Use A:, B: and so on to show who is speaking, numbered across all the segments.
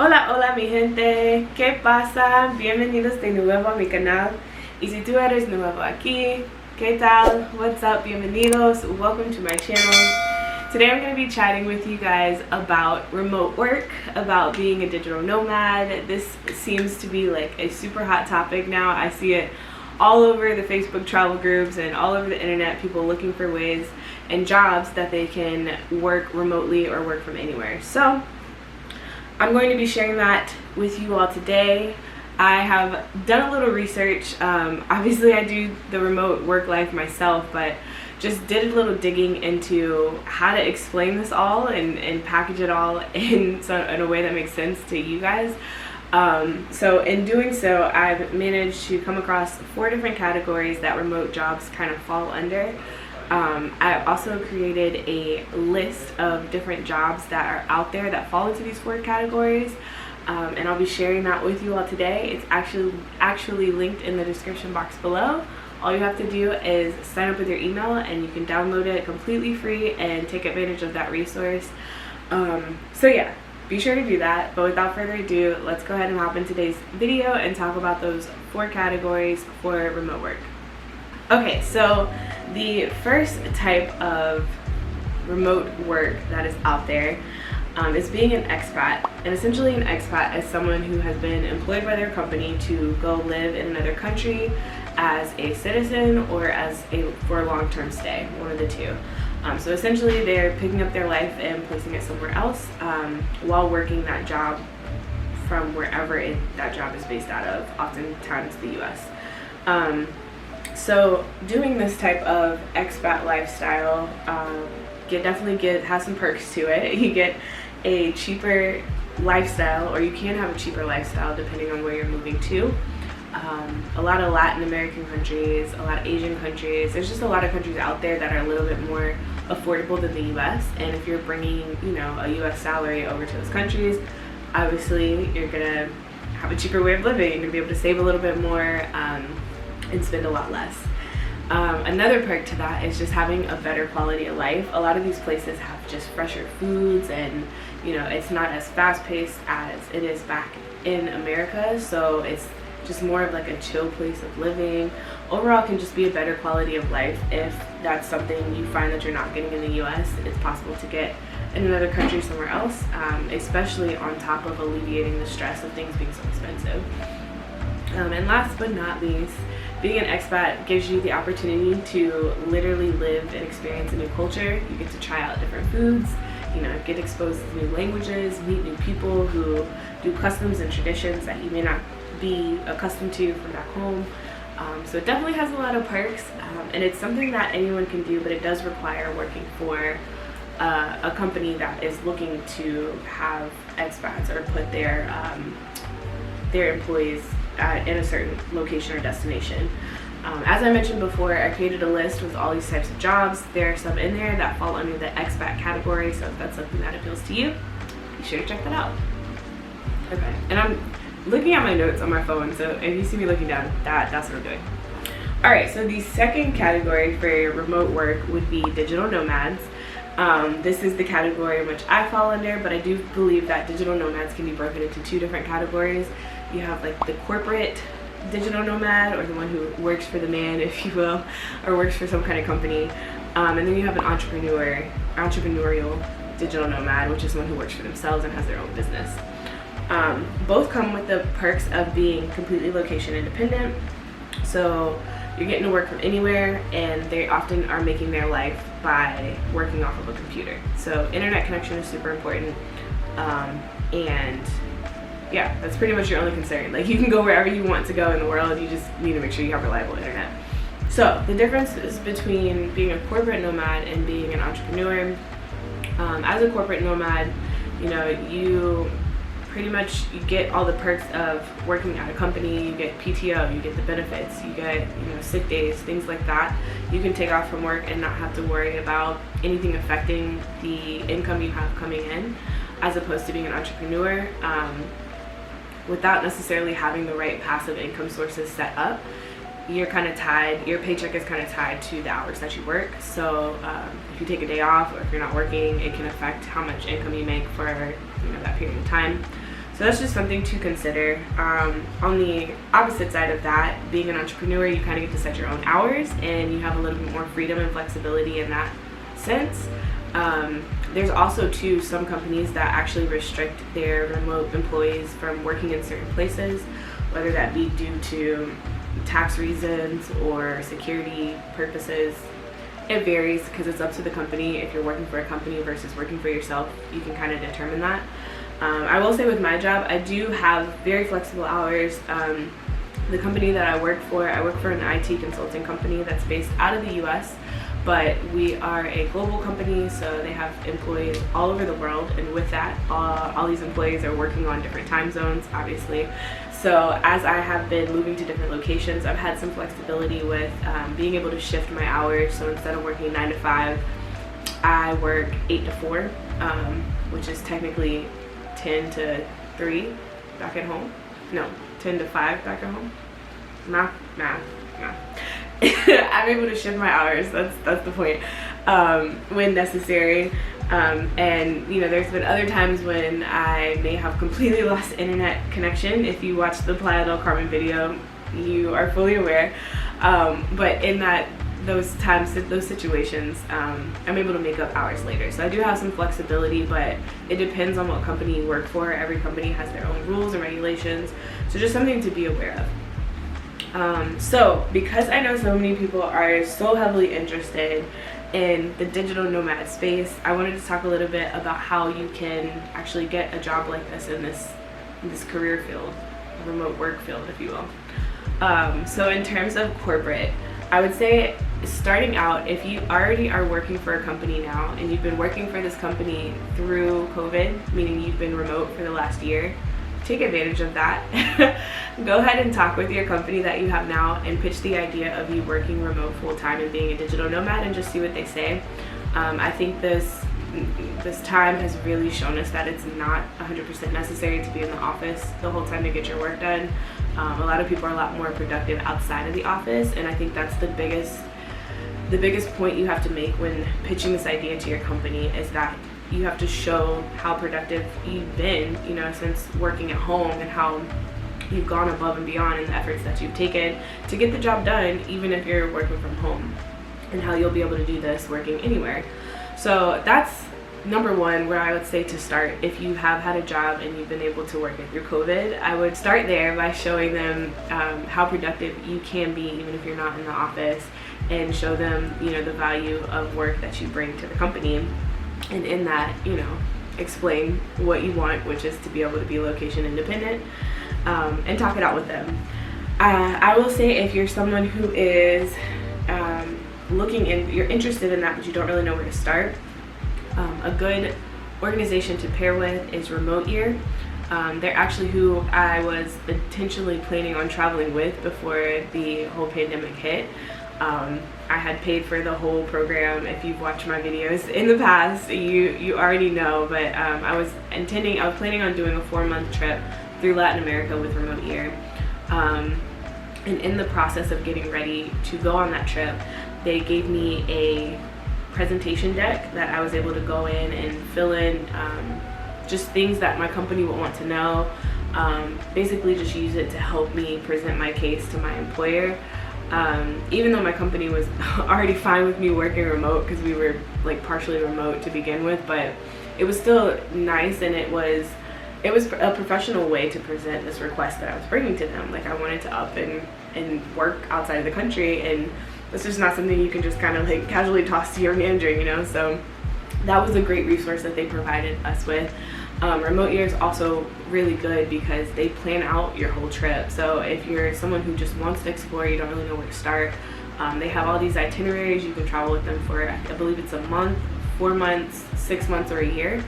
A: Hola, hola mi gente, ¿qué pasa? Bienvenidos de nuevo a mi canal. Y si tú eres nuevo aquí, ¿qué tal? What's up? Bienvenidos, welcome to my channel. Today I'm going to be chatting with you guys about remote work, about being a digital nomad. This seems to be like a super hot topic now. I see it all over the Facebook travel groups and all over the internet, people looking for ways and jobs that they can work remotely or work from anywhere. So I'm going to be sharing that with you all today. I have done a little research. Obviously I do the remote work life myself, but just did a little digging into how to explain this all and package it all in a way that makes sense to you guys. So in doing so, I've managed to come across 4 different categories that remote jobs kind of fall under. I also created a list of different jobs that are out there that fall into these 4 categories, and I'll be sharing that with you all today. It's actually linked in the description box below. All you have to do is sign up with your email and you can download it completely free and take advantage of that resource. So yeah, be sure to do that. But without further ado, let's go ahead and hop in today's video and talk about those 4 categories for remote work. Okay, so the first type of remote work that is out there is being an expat. And essentially an expat is someone who has been employed by their company to go live in another country as a citizen or for a long-term stay, one of the two. So essentially they're picking up their life and placing it somewhere else while working that job from wherever that job is based out of, oftentimes the US. So doing this type of expat lifestyle has some perks to it. You get a cheaper lifestyle, or you can have a cheaper lifestyle depending on where you're moving to. A lot of Latin American countries, a lot of Asian countries. There's just a lot of countries out there that are a little bit more affordable than the US. And if you're bringing, a US salary over to those countries, obviously you're gonna have a cheaper way of living. You're gonna be able to save a little bit more and spend a lot less. Another perk to that is just having a better quality of life. A lot of these places have just fresher foods, and it's not as fast-paced as it is back in America, so it's just more of like a chill place of living. Overall, it can just be a better quality of life. If that's something you find that you're not getting in the US, it's possible to get in another country somewhere else, especially on top of alleviating the stress of things being so expensive. And last but not least, being an expat gives you the opportunity to literally live and experience a new culture. You get to try out different foods, get exposed to new languages, meet new people who do customs and traditions that you may not be accustomed to from back home. So it definitely has a lot of perks, and it's something that anyone can do, but it does require working for a company that is looking to have expats or put their employees in a certain location or destination. As I mentioned before, I created a list with all these types of jobs. There are some in there that fall under the expat category, so if that's something that appeals to you, be sure to check that out. Okay, and I'm looking at my notes on my phone, so if you see me looking down, that's what I'm doing. Alright, so the second category for remote work would be digital nomads. This is the category in which I fall under, but I do believe that digital nomads can be broken into 2 different categories. You have like the corporate digital nomad, or the one who works for the man, if you will, or works for some kind of company. And then you have an entrepreneurial digital nomad, which is one who works for themselves and has their own business. Both come with the perks of being completely location independent. So you're getting to work from anywhere, and they often are making their life by working off of a computer. So internet connection is super important, and yeah, that's pretty much your only concern. Like, you can go wherever you want to go in the world, you just need to make sure you have reliable internet. So the difference is between being a corporate nomad and being an entrepreneur. As a corporate nomad, you pretty much get all the perks of working at a company. You get PTO, you get the benefits, you get sick days, things like that. You can take off from work and not have to worry about anything affecting the income you have coming in, as opposed to being an entrepreneur. Without necessarily having the right passive income sources set up, you're kind of tied, your paycheck is kind of tied to the hours that you work. So if you take a day off, or if you're not working, it can affect how much income you make for that period of time. So that's just something to consider. On the opposite side of that, being an entrepreneur, you kind of get to set your own hours and you have a little bit more freedom and flexibility in that sense. There's also too some companies that actually restrict their remote employees from working in certain places, whether that be due to tax reasons or security purposes. It varies because it's up to the company. If you're working for a company versus working for yourself, you can kind of determine that. I will say with my job, I do have very flexible hours. The company that I work for an IT consulting company that's based out of the US, but we are a global company, so they have employees all over the world, and with that, all these employees are working on different time zones, obviously. So as I have been moving to different locations, I've had some flexibility with being able to shift my hours. So instead of working 9 to 5, I work 8 to 4, which is technically 10 to 3 back at home. No, 10 to 5 back at home. Math. I'm able to shift my hours, that's the point, when necessary. And you know, there's been other times when I may have completely lost internet connection. If you watch the Playa del Carmen video, you are fully aware. But in those times, those situations, I'm able to make up hours later. So I do have some flexibility, but it depends on what company you work for. Every company has their own rules and regulations, so just something to be aware of. So because I know so many people are so heavily interested in the digital nomad space, I wanted to talk a little bit about how you can actually get a job like this in this career field, remote work field, if you will. So in terms of corporate, I would say starting out, if you already are working for a company now and you've been working for this company through COVID, meaning you've been remote for the last year, take advantage of that. Go ahead and talk with your company that you have now and pitch the idea of you working remote full-time and being a digital nomad and just see what they say. I think this time has really shown us that it's not 100% necessary to be in the office the whole time to get your work done. A lot of people are a lot more productive outside of the office, and I think that's the biggest point you have to make when pitching this idea to your company, is that you have to show how productive you've been, you know, since working at home, and how you've gone above and beyond in the efforts that you've taken to get the job done, even if you're working from home, and how you'll be able to do this working anywhere. So that's number one, where I would say to start. If you have had a job and you've been able to work it through COVID, I would start there by showing them how productive you can be even if you're not in the office, and show them, you know, the value of work that you bring to the company. And in that, you know, explain what you want, which is to be able to be location independent, and talk it out with them. I will say, if you're someone who is you're interested in that, but you don't really know where to start, a good organization to pair with is Remote Year. They're actually who I was intentionally planning on traveling with before the whole pandemic hit. I had paid for the whole program. If you've watched my videos in the past, you already know, but I was planning on doing a 4-month trip through Latin America with Remote Year. And in the process of getting ready to go on that trip, they gave me a presentation deck that I was able to go in and fill in just things that my company would want to know. Basically just use it to help me present my case to my employer. Even though my company was already fine with me working remote, because we were like partially remote to begin with, but it was still nice, and it was a professional way to present this request that I was bringing to them. Like, I wanted to up and work outside of the country, and it's just not something you can just kind of like casually toss to your manager, you know. So that was a great resource that they provided us with. Remote Year is also really good because they plan out your whole trip. So if you're someone who just wants to explore, you don't really know where to start, they have all these itineraries. You can travel with them for, I believe it's a month, 4 months, 6 months, or a year.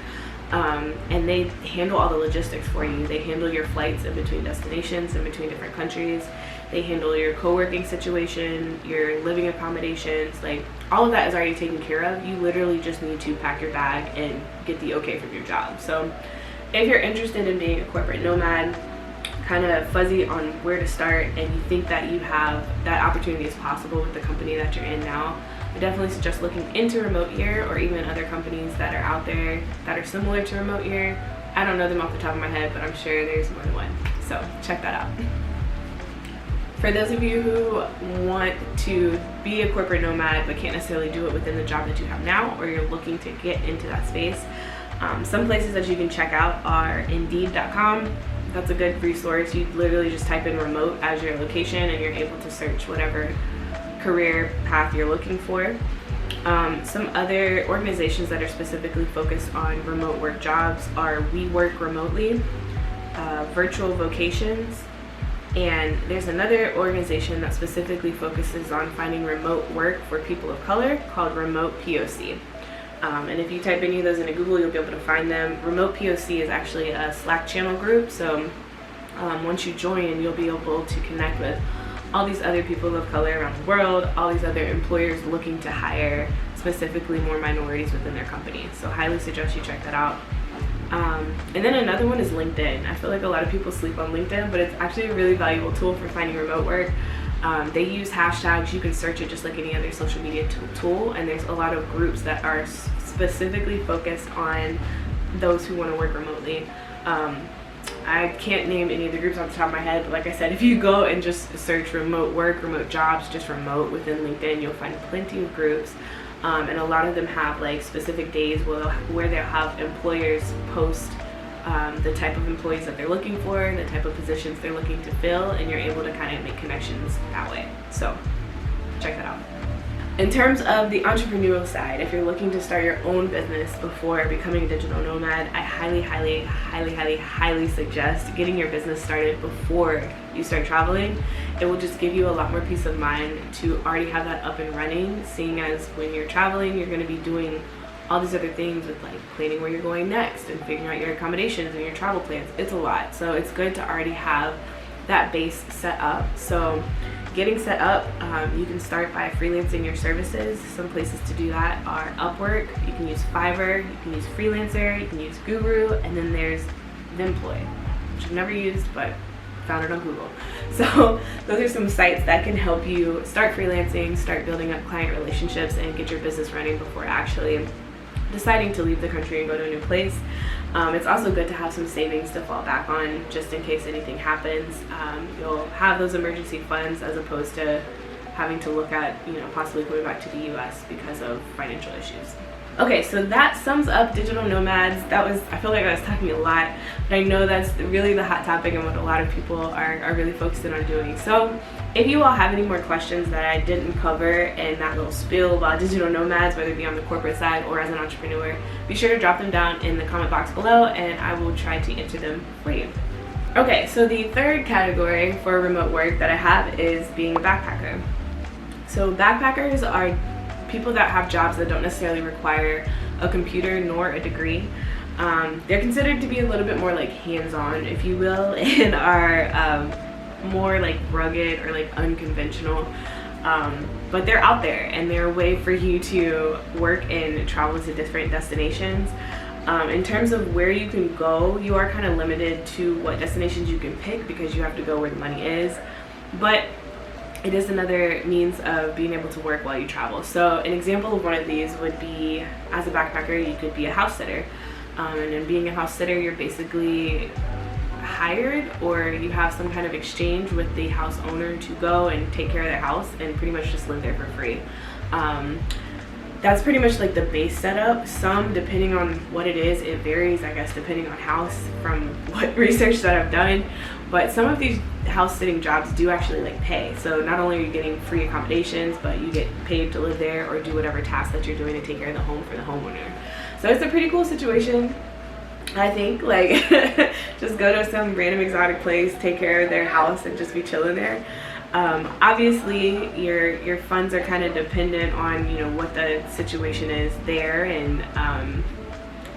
A: And they handle all the logistics for you. They handle your flights in between destinations, in between different countries. They handle your co-working situation, your living accommodations, like all of that is already taken care of. You literally just need to pack your bag and get the okay from your job. So if you're interested in being a corporate nomad, kind of fuzzy on where to start, and you think that you have that opportunity is possible with the company that you're in now, I definitely suggest looking into Remote Year, or even other companies that are out there that are similar to Remote Year, I don't know them off the top of my head, but I'm sure there's more than one. So check that out. For those of you who want to be a corporate nomad but can't necessarily do it within the job that you have now, or you're looking to get into that space, some places that you can check out are Indeed.com. That's a good resource. You literally just type in remote as your location and you're able to search whatever career path you're looking for. Some other organizations that are specifically focused on remote work jobs are We Work Remotely, Virtual Vocations, and there's another organization that specifically focuses on finding remote work for people of color called Remote POC. And if you type any of those into Google, you'll be able to find them. Remote POC is actually a Slack channel group, so once you join, you'll be able to connect with all these other people of color around the world, all these other employers looking to hire specifically more minorities within their company. So highly suggest you check that out. And then another one is LinkedIn. I feel like a lot of people sleep on LinkedIn, but it's actually a really valuable tool for finding remote work. They use hashtags. You can search it just like any other social media tool, and there's a lot of groups that are specifically focused on those who want to work remotely. I can't name any of the groups off the top of my head, but like I said, if you go and just search remote work, remote jobs, just remote within LinkedIn, you'll find plenty of groups. And a lot of them have like specific days where they'll have employers post the type of employees that they're looking for, the type of positions they're looking to fill, and you're able to kind of make connections that way. So check that out. In terms of the entrepreneurial side, if you're looking to start your own business before becoming a digital nomad, I highly suggest getting your business started before you start traveling. It will just give you a lot more peace of mind to already have that up and running, seeing as when you're traveling, you're going to be doing all these other things with like planning where you're going next and figuring out your accommodations and your travel plans. It's a lot. So it's good to already have that base set up. So getting set up, you can start by freelancing your services. Some places to do that are Upwork, you can use Fiverr, you can use Freelancer, you can use Guru, and then there's Vemploy, which I've never used but found it on Google. So those are some sites that can help you start freelancing, start building up client relationships, and get your business running before actually deciding to leave the country and go to a new place. It's also good to have some savings to fall back on just in case anything happens. You'll have those emergency funds as opposed to having to look at, possibly going back to the US because of financial issues. Okay, so that sums up digital nomads. I feel like I was talking a lot, but I know that's really the hot topic and what a lot of people are really focusing on doing. So if you all have any more questions that I didn't cover in that little spiel about digital nomads, whether it be on the corporate side or as an entrepreneur, be sure to drop them down in the comment box below and I will try to answer them for you. Okay, so the third category for remote work that I have is being a backpacker. So backpackers are people that have jobs that don't necessarily require a computer nor a degree. They're considered to be a little bit more like hands-on, if you will, and are more like rugged or like unconventional. But they're out there and they're a way for you to work and travel to different destinations. In terms of where you can go, you are kind of limited to what destinations you can pick because you have to go where the money is. But it is another means of being able to work while you travel. So an example of one of these would be, as a backpacker, you could be a house sitter. And in being a house sitter, you're basically hired, or you have some kind of exchange with the house owner to go and take care of their house and pretty much just live there for free. That's pretty much like the base setup. Some, depending on what it is, it varies, I guess, depending on house from what research that I've done. But some of these house sitting jobs do actually like pay. So not only are you getting free accommodations, but you get paid to live there or do whatever task that you're doing to take care of the home for the homeowner. So it's a pretty cool situation, I think. Like, just go to some random exotic place, take care of their house, and just be chilling there. Obviously, your funds are kind of dependent on what the situation is there and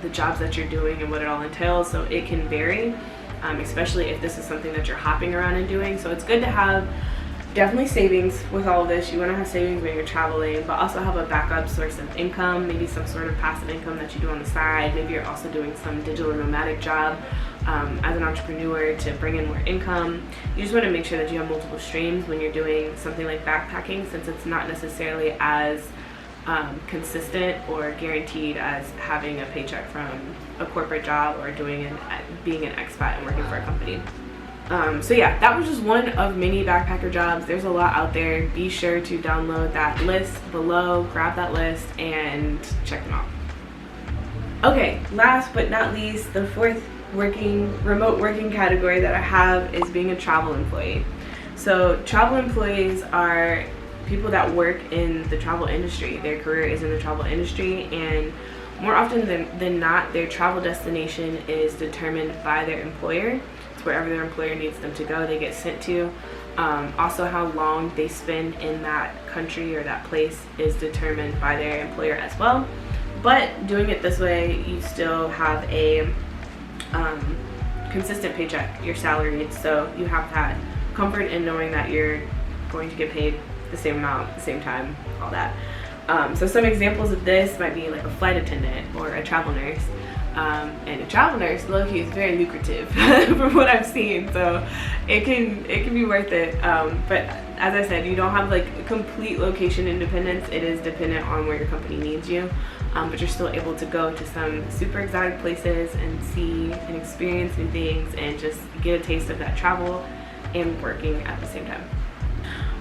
A: the jobs that you're doing and what it all entails. So it can vary. Especially if this is something that you're hopping around and doing. So it's good to have definitely savings with all of this. You want to have savings when you're traveling, but also have a backup source of income, maybe some sort of passive income that you do on the side. Maybe you're also doing some digital nomadic job as an entrepreneur to bring in more income. You just want to make sure that you have multiple streams when you're doing something like backpacking, since it's not necessarily as consistent or guaranteed as having a paycheck from a corporate job or being an expat and working for a company. So yeah, that was just one of many backpacker jobs. There's a lot out there. Be sure to download that list below, grab that list, and check them out. Okay, last but not least, the fourth remote working category that I have is being a travel employee. So travel employees are people that work in the travel industry. Their career is in the travel industry, and more often than not, their travel destination is determined by their employer. It's wherever their employer needs them to go, they get sent to. Also, how long they spend in that country or that place is determined by their employer as well. But doing it this way, you still have a consistent paycheck. You're salaried, so you have that comfort in knowing that you're going to get paid the same amount, the same time, all that. So some examples of this might be like a flight attendant or a travel nurse. And a travel nurse, low-key, is very lucrative from what I've seen, so it can be worth it. But as I said, you don't have like complete location independence. It is dependent on where your company needs you, but you're still able to go to some super exotic places and see and experience new things and just get a taste of that travel and working at the same time.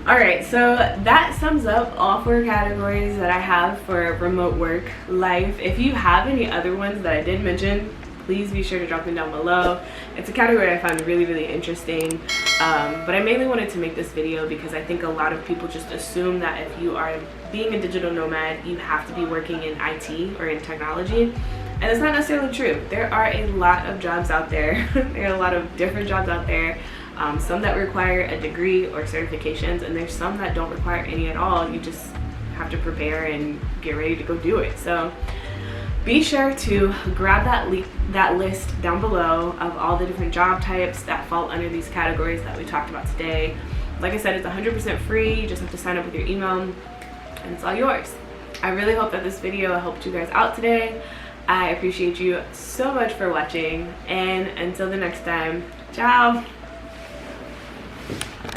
A: Alright, so that sums up all 4 categories that I have for remote work life. If you have any other ones that I did mention, please be sure to drop them down below. It's a category I find really, really interesting, but I mainly wanted to make this video because I think a lot of people just assume that if you are being a digital nomad, you have to be working in IT or in technology, and it's not necessarily true. There are a lot of jobs out there. There are a lot of different jobs out there. Some that require a degree or certifications, and there's some that don't require any at all. You just have to prepare and get ready to go do it. So be sure to grab that list down below of all the different job types that fall under these categories that we talked about today. Like I said, it's 100% free. You just have to sign up with your email and it's all yours. I really hope that this video helped you guys out today. I appreciate you so much for watching, and until the next time, ciao!